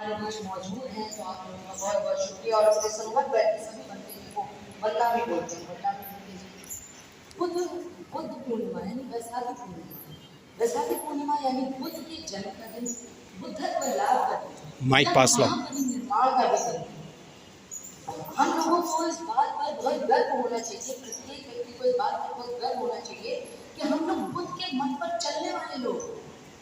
हमारे बीच मौजूद हैं, तो आप लोगों का बहुत बहुत शुक्रिया। और अपने संगत बैठे सभी बनते जी को वंदना भी बोलते हैं, वंदना भी बोलते जी। बुद्ध पूर्णिमा यानी वैशाखी पूर्णिमा, वैशाखी पूर्णिमा यानी बुद्ध के जन्म का दिन, बुद्धत्व लाभ का दिन, माइक पास लो, निर्माण का भी दिन। हम लोगों को इस बात पर बहुत गर्व होना चाहिए, प्रत्येक व्यक्ति को इस बात पर बहुत गर्व होना चाहिए कि हम लोग बुद्ध के मत पर चलने वाले लोग,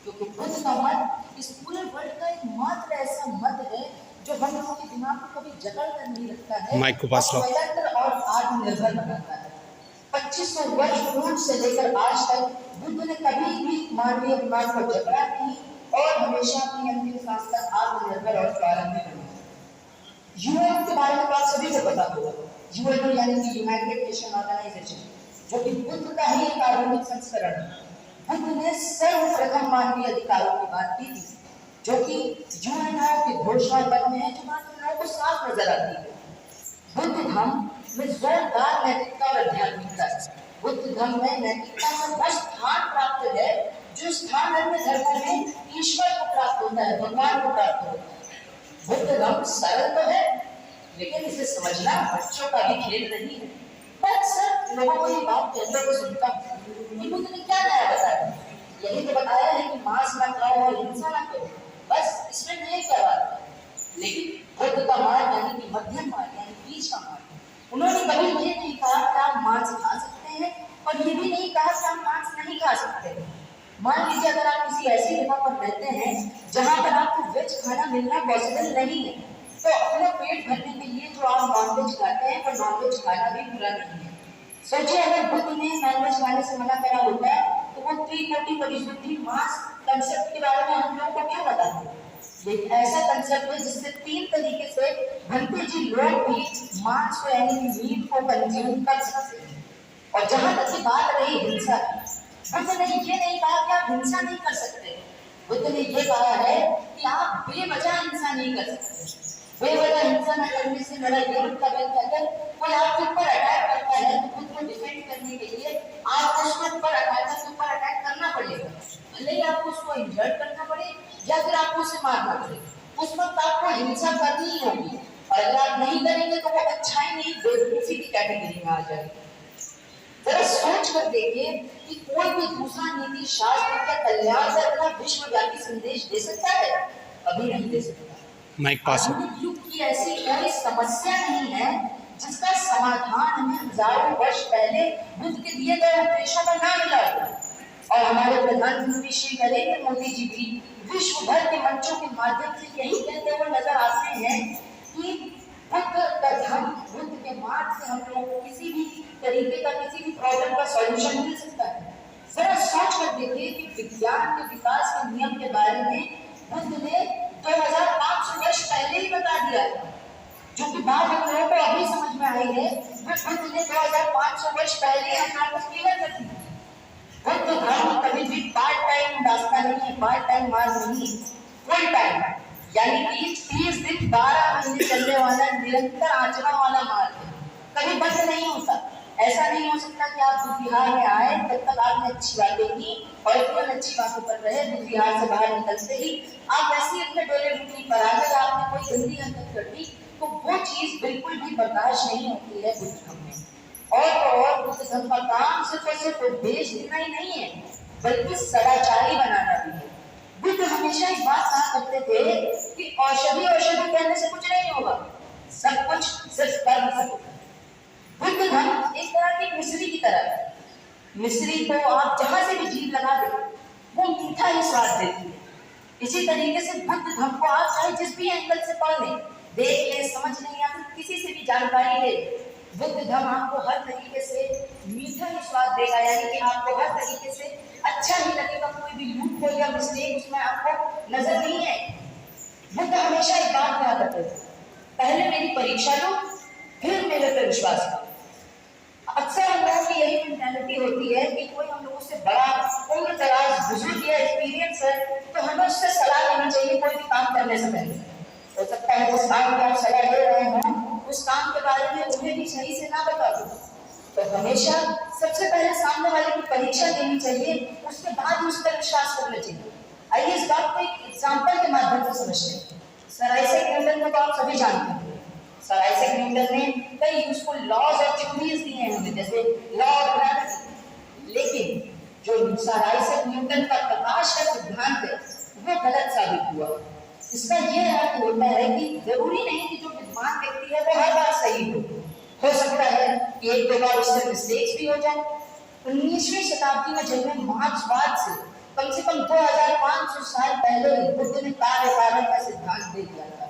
क्योंकि बुद्ध का मत इस पूरे वर्ल्ड का एकमात्र ऐसा मत है जो हम लोगों के दिमाग को कभी जकड़ कर नहीं रखता है, माइक को पास लो, स्वतंत्र और आत्मनिर्भर बनाता है। 2500 वर्ष पूर्व से लेकर आज तक बुद्ध ने कभी भी मानवीय दिमाग को जकड़ा नहीं और हमेशा अपनी अंतिम सांस तक आत्मनिर्भर और स्वावलंबी बना। यूएन के बारे में आप सभी को पता होगा। यूएन यानी कि यूनाइटेड नेशन ऑर्गेनाइजेशन, जो कि बुद्ध का ही एक आधुनिक संस्करण है। बुद्ध ने सर्वप्रथम मानवीय अधिकारों की बात की थी, जो कि यूएन के घोषणा पत्र में है, जो बात लोगों को साफ नजर आती है। बुद्ध धर्म में जोरदार नैतिकता और आध्यात्मिकता है। बुद्ध धर्म में नैतिकता का वह स्थान प्राप्त है जो स्थान अन्य धर्मों में ईश्वर को प्राप्त होता है, भगवान को प्राप्त होता है। बुद्ध धर्म सरल तो है, लेकिन इसे समझना बच्चों का भी खेल नहीं है। मैं अक्सर लोगों को ये बात कहते हुए सुनता हूँ कि बुद्ध ने क्या नया बताया, यही तो बताया है कि मांस न खाओ और हिंसा न करो, बस इसमें नया क्या बात है। लेकिन बुद्ध का मार्ग यानी कि मध्यम मार्ग यानी बीच का मार्ग, उन्होंने कभी ये नहीं कहा कि आप मांस खा सकते हैं और ये भी नहीं कहा कि आप मांस नहीं खा सकते हैं। मान लीजिए अगर आप किसी ऐसी जगह पर रहते हैं जहां पर आपको वेज खाना मिलना पॉसिबल नहीं है, तो अपना पेट भरने के लिए जो आप नॉनवेज खाते हैं, तो नॉनवेज खाना भी बुरा नहीं है। सोचिए अगर बुद्ध ने नॉनवेज खाने से मना करा होता है, तो वो त्रिकोटि परिशुद्धि मांस कंसेप्ट के बारे में हम लोगों को क्या पता है। एक ऐसा कंसेप्ट है जिससे 3 तरीके से भंते जी लोग भी मांस को यानी मीट को कंज्यूम कर सकते हैं। और जहां तक की बात रही हिंसा की, बुद्ध ने ये नहीं कहा कि आप हिंसा नहीं कर सकते। बुद्ध ने ये कहा है कि आप बेवजह हिंसा नहीं कर सकते। बेवजह हिंसा न करने से मेरा ये मतलब है कि अगर कोई आपके ऊपर अटैक करता है तो खुद को डिफेंड करने के लिए आपको उसके ऊपर अटैक करना पड़ेगा। भले ही आपको उसको इंजर्ड करना पड़े या फिर आपको उसे मारना पड़े, उस वक्त आपको हिंसा करनी ही होगी। और अगर आप नहीं करेंगे तो वो अच्छाई नहीं बेवकूफी की कैटेगरी में आ जाएगी। जरा सोच कर देखिए कि कोई भी दूसरा नीति शास्त्र का कल्याण से अपना विश्वव्यापी संदेश दे सकता है? अभी नहीं दे सकता। माइक पास। आधुनिक युग की ऐसी कोई समस्या नहीं है जिसका समाधान हमें हजारों वर्ष पहले बुद्ध के दिए गए उपदेशों में ना मिला हो। और हमारे प्रधानमंत्री श्री नरेंद्र मोदी जी भी विश्व भर के मंचों के माध्यम से यही कहते हुए नजर आते हैं कि बुद्ध का धर्म, बुद्ध के मार्ग से हम लोगों को किसी भी तरीके का किसी भी प्रॉब्लम का सॉल्यूशन मिल सकता है। जरा सोच कर देखिए कि विज्ञान के विकास के नियम के बारे में बुद्ध ने 2500 वर्ष पहले ही बता दिया था, जो कि बात हम लोगों को अभी समझ में आई है। बुद्ध ने 2500 वर्ष पहले हम लोगों को क्लियर कर दी। बुद्ध धर्म कभी भी पार्ट टाइम रास्ता नहीं है, पार्ट टाइम मार्ग नहीं, फुल टाइम यानी कि 30 दिन 12 महीने चलने वाला निरंतर आचरण वाला मार्ग है, कभी बंद नहीं होता। ऐसा नहीं हो सकता कि आप बुद्ध विहार में आए तब तक आपने अच्छी बातें की और केवल अच्छी बातों पर रहे, बुद्ध विहार से बाहर निकलते ही आप ऐसी अपने डेली रूटीन पर आ गए, आपने कोई गंदी हरकत कर दी, तो वो चीज बिल्कुल भी बर्दाश्त नहीं होती है बुद्ध धर्म में। और बुद्ध धर्म का काम सिर्फ और सिर्फ उपदेश देना ही नहीं है, बल्कि सदाचारी बनाना भी है। बुद्ध हमेशा इस बात कहा करते थे कि औषधि कहने से कुछ नहीं होगा, सब कुछ सिर्फ कर्म से होगा। बुद्ध धर्म एक तरह की मिश्री की तरह है। मिश्री को आप जहां से भी जीभ लगा दे वो मीठा ही स्वाद देती है। इसी तरीके से बुद्ध धर्म को आप चाहे जिस भी एंगल से पढ़ लें, देख लें, समझ लें या फिर किसी से भी जानकारी ले, बुद्ध धर्म आपको हर तरीके से मीठा ही स्वाद देगा, यानी कि आपको हर तरीके से अच्छा ही लगेगा। कोई भी लूप हो या मिस्टेक उसमें आपको नजर नहीं आएगी। बुद्ध हमेशा एक बात कहा करते थे, पहले मेरी परीक्षा लो फिर मेरे पर विश्वास करो। अक्सर हम लोगों की यही मेंटालिटी होती है कि कोई हम लोगों से बड़ा उम्र दराज बुजुर्ग या एक्सपीरियंस है तो हमें उससे सलाह लेनी चाहिए कोई भी काम करने से पहले। हो सकता है जिस काम की आप सलाह ले रहे हो उस काम के बारे में उन्हें भी सही से ना बता दो, तो हमेशा सबसे पहले सामने वाले की परीक्षा देनी चाहिए, उसके बाद उस पर विश्वास करना चाहिए। आइए इस बात को एक एग्जाम्पल के माध्यम से समझते हैं। सर आइजैक न्यूटन को तो आप सभी जानते हैं। सर आइजैक न्यूटन ने कई यूजफुल लॉज और थ्योरीज दिए हैं हमें, जैसे लॉ ऑफ ग्रेविटी। लेकिन जो सर आइजैक न्यूटन का प्रकाश का सिद्धांत है वो गलत साबित हुआ। इसका यह अर्थ होता है कि जरूरी नहीं कि जो विद्वान व्यक्ति है वो हर बार सही हो सकता है कि एक दो बार उससे मिस्टेक्स भी हो जाए। 19वीं शताब्दी में जन्मे मार्क्सवाद से कम 2500 साल पहले ही बुद्ध ने कार्य कारण का सिद्धांत दे दिया था।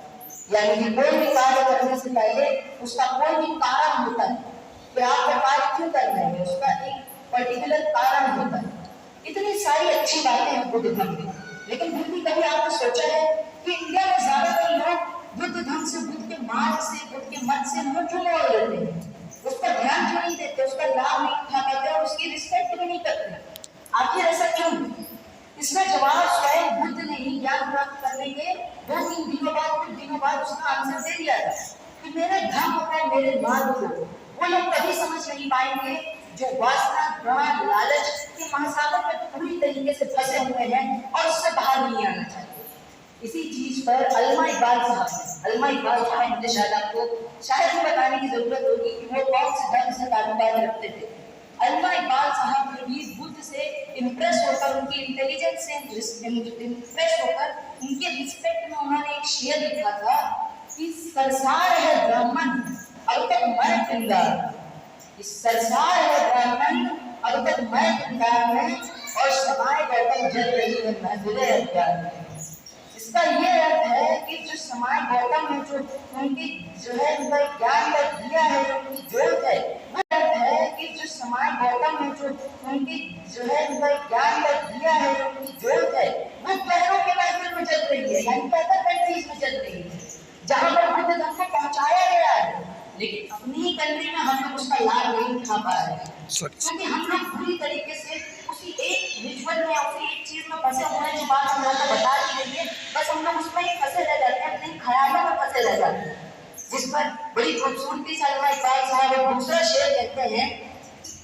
यानी कि कोई भी कार्य करने से पहले उसका कोई भी कारण होता है कि आप वो कार्य क्यों कर रहे हैं, उसका एक पर्टिकुलर कारण होता है। इतनी सारी अच्छी बातें हैं बुद्ध धर्म में, लेकिन फिर भी कभी आपने सोचा है कि इंडिया में ज्यादातर लोग बुद्ध धर्म से, बुद्ध के मार्ग से, बुद्ध के मत से मुंह क्यों मोड़ लेते हैं? उस पर ध्यान क्यों नहीं देते, उसका लाभ नहीं उठा पाते और उसकी रिस्पेक्ट भी नहीं करते? आखिर ऐसा क्यों? इसका जवाब स्वयं बुद्ध ने ही ज्ञान प्राप्त करने के 2-3 दिनों बाद, कुछ दिनों बाद उसका आंसर दे दिया था कि मेरे धर्म और मेरे मार्ग को वो लोग कभी समझ नहीं पाएंगे जो वासना, घृणा, लालच के महासागर में पूरी तरीके से फंसे हुए हैं और उससे बाहर नहीं आना चाहते। इसी चीज पर अल्मा इकबाल साहब, मुझे शायद आपको शायद ही बताने की जरूरत होगी कि वो कौन से धर्म से ताल्लुकात रखते थे। अल्मा इकबाल साहब ने भी बुद्ध से इम्प्रेस होकर, उनकी इंटेलिजेंस से इम्प्रेस होकर, उनके रिस्पेक्ट में उन्होंने एक शेर लिखा था कि सरसार है ब्राह्मण अब तक मैं पिंगार, इस सरसार है ब्राह्मण अब तक मैं पिंगार में, और समाए गौतम जल रही है महफिले अख्तियार में। इसका ये अर्थ है कि जो समाज गौतम है, जो उनकी जो है उनका ज्ञान का दिया है, उनकी जोत है, वो अर्थ है कि जो समाज गौतम है, जो उनकी जो है उनका ज्ञान का दिया है, उनकी जोत है, वो पैरों के महफिल में चल रही है, यानी अदर कंट्रीज में चल रही है जहाँ पर बुद्ध धर्म को पहुँचाया गया है। लेकिन अपनी ही कंट्री में हम लोग उसका लाभ नहीं उठा पा रहे हैं, क्योंकि हम लोग पूरी तरीके से उसी एक रिचुअल में, उसी एक चीज में फंसे हुए हैं जो बात हम लोगों को बता दी गई है, बस हम लोग उसमें ही फंसे रह जाते हैं, अपने ख्यालों में फंसे रह जाते हैं। जिस पर बड़ी खूबसूरती से अल्मा इकबाल साहब एक दूसरा शेर कहते हैं,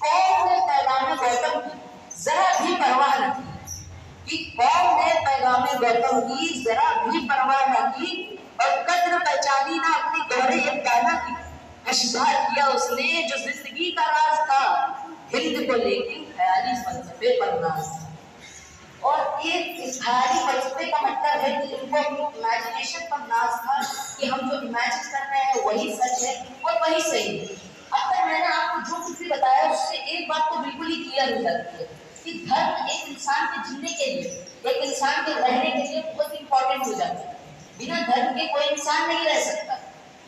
कौम ने पैगाम गौतम की जरा भी परवाह न की, कि कौम ने पैगाम गौतम की जरा भी परवाह न की, और कद्र पहचानी ना अपनी गहरे इब्दाना की, अश्बार किया उसने जो जिंदगी का राज था, हिंद को लेकिन ख्याली फलसफे पर नाज। और एक ख्याली फलसफे का मतलब है कि उनको अपनी इमेजिनेशन पर नाज था कि हम जो इमेजिन कर रहे हैं वही सच है और वही सही है। अब तक मैंने आपको जो कुछ भी बताया उससे एक बात तो बिल्कुल ही क्लियर हो जाती है कि धर्म एक इंसान के जीने के लिए, एक इंसान के रहने के लिए बहुत इंपॉर्टेंट हो जाता है। बिना धर्म के कोई इंसान नहीं रह सकता,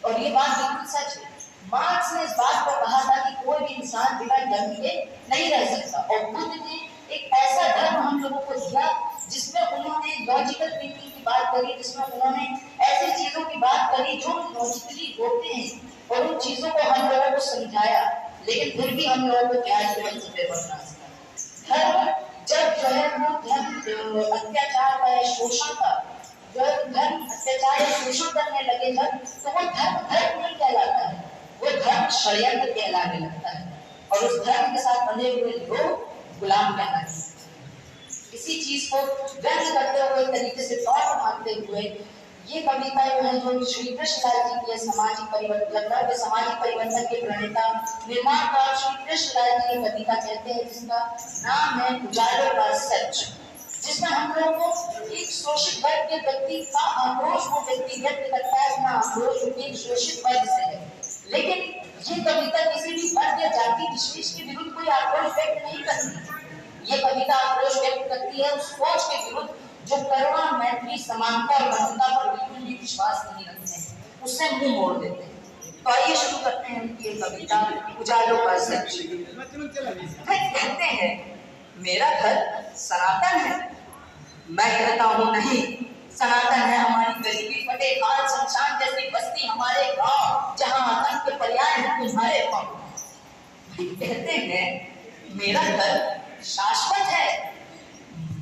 और ये बात बिल्कुल सच है। मार्क्स ने इस बात को कहा था कि कोई भी इंसान बिना धर्म के नहीं रह सकता, और बुद्ध ने एक ऐसा धर्म हम लोगों को दिया जिसमें उन्होंने लॉजिकल थिंकिंग की बात करी, जिसमें उन्होंने ऐसी चीजों की बात करी जो लॉजिकली होते हैं, और उन चीजों को हम लोगों को समझाया। लेकिन फिर भी हम लोगों को क्या फलसफे बनना सीखा। धर्म जब जो है वो धर्म अत्याचार का, शोषण का, जब धर्म अत्याचार या शोषण करने लगे जब, तो वो धर्म नहीं कहलाता है, वो धर्म षड्यंत्र कहलाने लगता है, और उस धर्म के साथ बंधे हुए लोग गुलाम कहलाते हैं। इसी चीज को व्यक्त करते हुए, तरीके से तौर मानते हुए ये कविता है जो श्री कृष्णलाल जी की सामाजिक परिवर्तन, सामाजिक परिवर्तन के प्रणेता, निर्माणकार श्री कृष्णलाल जी की कविता कहते हैं, जिसका नाम है उजालों का सच, जिसमें हम लोगों को एक शोषित वर्ग के व्यक्ति का आक्रोश वो व्यक्ति व्यक्त करता है, अपना आक्रोश एक शोषित वर्ग से है। लेकिन ये कविता किसी भी वर्ग या जाति विशेष के विरुद्ध कोई आक्रोश व्यक्त नहीं करती। ये कविता आक्रोश व्यक्त करती है उस सोच के विरुद्ध जो करुणा, मैत्री, समानता और मानवता पर बिल्कुल भी विश्वास नहीं रखते हैं, उससे मुंह मोड़ देते हैं। तो आइए शुरू करते हैं उनकी ये कविता उजालों का सच। कहते हैं, मेरा घर सनातन है, मैं कहता हूँ नहीं, सनातन है हमारी गरीबी, फटे हाल, शमशान जैसी बस्ती हमारे गांव, जहां आतंक के पर्याय है तुम्हारे पांव। कहते हैं, मेरा घर शाश्वत है,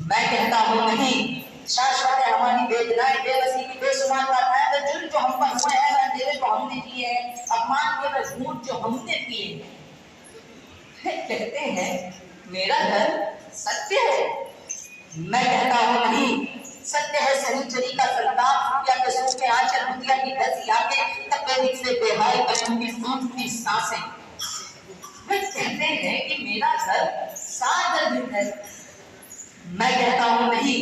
मैं कहता हूँ नहीं, शाश्वत है हमारी वेदनाएं, बेबसी की बेशुमार बातें, जुल्म जो हम पर हुए हैं, अंधेरे जो हमने किए हैं, अपमान के झूठ जो हमने पिए। कहते हैं, मेरा घर सत्य है, मैं कहता हूँ नहीं, सत्य है सनीचरी का संताप या कसू के आंचल मुतिया की दस यादें तपेदिक से बेहाल कलम की फूटती सांसें। वे कहते हैं कि मेरा घर सार्वजनिक है, मैं कहता हूं नहीं,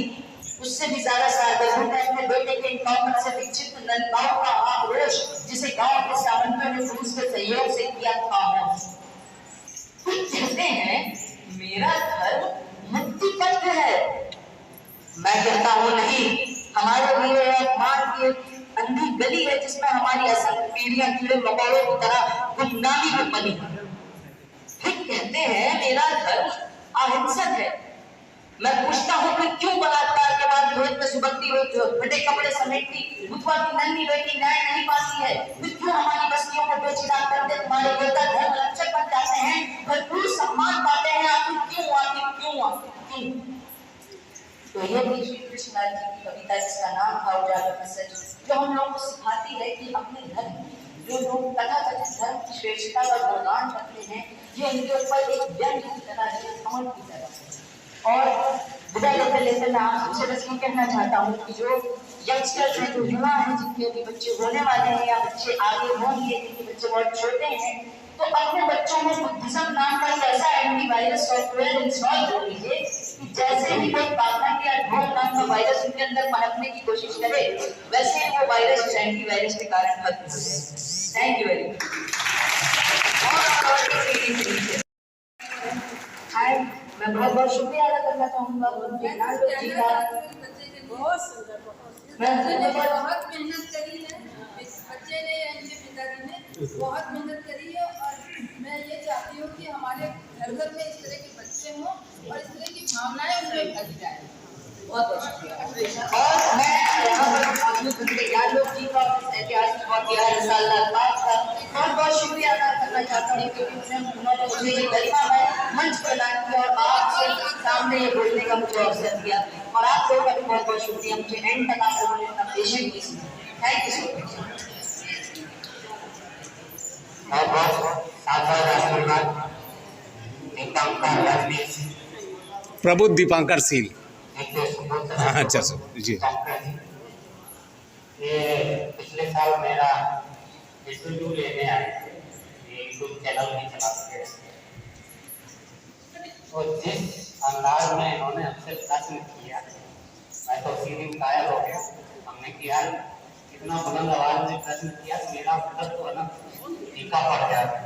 उससे भी ज्यादा सार्वजनिक है अपने बेटे के इनकाउंटर से विक्षिप्त लड़काओं का आक्रोश जिसे गांव के सामंतों ने पुलिस के सहयोग से किया था। कहते हैं मेरा घर मुक्ति पत्र है, मैं कहता हूं नहीं, हमारे लिए अपमान की अंधी गली है जिसमें हमारी असल पीढ़ियां कीड़े मकोड़ों की तरह गुमनामी में बनी। फिर कहते हैं मेरा धर्म अहिंसक है, मैं पूछता हूँ फिर क्यों बलात्कार के बाद भेद में सुबकती हुई फटे कपड़े समेटती बुधवा की नन्ही बेटी न्याय नहीं पाती है? फिर क्यों हमारी बस्तियों को बेचीदा करते तुम्हारे योद्धा धर्म रक्षक बन जाते हैं, भरपूर सम्मान पाते हैं? आखिर क्यों, आखिर क्यों, आखिर क्यों? तो ये भी श्री कृष्ण जी की कविता जिसका नाम था उजागर का सच, जो हम लोगों को सिखाती है कि अपने धर्म, जो लोग तथाकथित धर्म की श्रेष्ठता का गुणगान करते हैं, ये उनके ऊपर एक व्यंग की तरह है, कमल की तरह है। और विदा लेते मैं आप सबसे बस ये कहना चाहता हूँ कि जो यंगस्टर्स हैं, जो युवा हैं, जिनके अभी बच्चे होने वाले हैं या बच्चे आगे होंगे, जिनके बच्चे बहुत छोटे हैं, तो अपने बच्चों में बुद्धिज्म नाम का एक ऐसा एंटीवायरस सॉफ्टवेयर इंस्टॉल कर लीजिए कि जैसे ही कोई पाखंड या ढोंग नाम का वायरस उनके अंदर पनपने की कोशिश करे, वैसे ही वो वायरस उस एंटीवायरस के कारण खत्म हो जाए। Thank you very much. मैं बहुत बहुत शुक्रिया अदा करना चाहूँगा जी का। बहुत सुंदर, बच्चे ने बहुत मेहनत करी है, बच्चे ने इनके पिताजी ने बहुत मेहनत करी है, और मैं ये चाहती हूँ कि हमारे घर घर में इस तरह के बच्चे हों और इस तरह की भावनाएं उनमें भरी जाए। बहुत बहुत शुक्रिया। और मैं यहाँ पर मौजूद यादव जी का ऐतिहासिक बहुत बहुत बहुत शुक्रिया अदा करना चाहता हूँ क्योंकि उन्होंने मुझे ये गरिमा में मंच प्रदान किया और आपसे सामने ये बोलने का मुझे अवसर दिया, और आप लोगों का भी बहुत बहुत शुक्रिया, मुझे एंड तक आप लोगों ने अपना पेशेंट की। Thank you so much. प्रबुद्ध दीपांकर सील। अच्छा जी। ये पिछले साल मेरा इंटरव्यू लेने आए थे, ये यूट्यूब चैनल भी चलाते हैं, और जिस अंदाज में इन्होंने हमसे प्रश्न किया, मैं तो उसी दिन कायल हो गया। हमने किया इतना बुलंद आवाज में प्रश्न किया, मेरा मतलब तो है ना फीका पड़ जाता।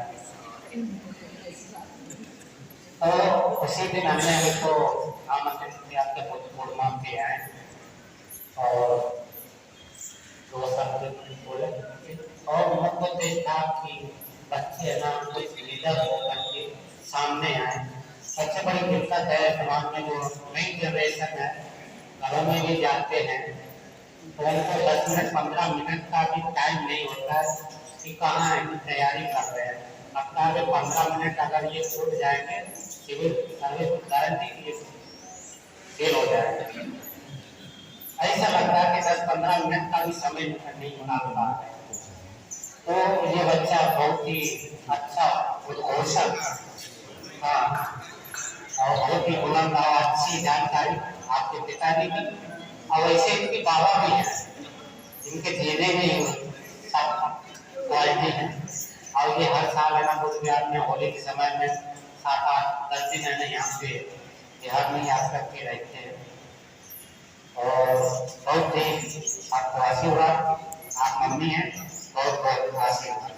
तो उसी दिन हमने उसको आमंत्रित किया कि भोजपुर माँ पे आए और दो शब्द बोले, और मुझको देखा कि बच्चे है ना कुछ लीडर होकर के सामने आए। सबसे बड़ी दिक्कत है समाज में जो नई जनरेशन है, घरों में भी जाते हैं तो उनको 10 मिनट 15 मिनट का भी टाइम नहीं होता है कि कहाँ है तैयारी कर रहे हैं। लगता है 15 मिनट अगर ये छूट जाएंगे सिविल सर्विस गारंटी फेल हो जाएगा। ऐसा लगता है कि 10-15 मिनट का भी समय नहीं बना पा रहे। तो ये बच्चा बहुत ही अच्छा उद्घोषक, हाँ, और बहुत ही बुलंद और अच्छी जानकारी आपके पिताजी की, और वैसे इनके बाबा भी हैं, इनके जीने में सब क्वालिटी है। और ये हर साल है ना बुध बिहार में होली के समय में 7-8-10 दिन है ना यहाँ पे बिहार में याद करके रहते हैं, और बहुत ही आपको आशीर्वाद, आप मम्मी हैं, बहुत बहुत आशीर्वाद।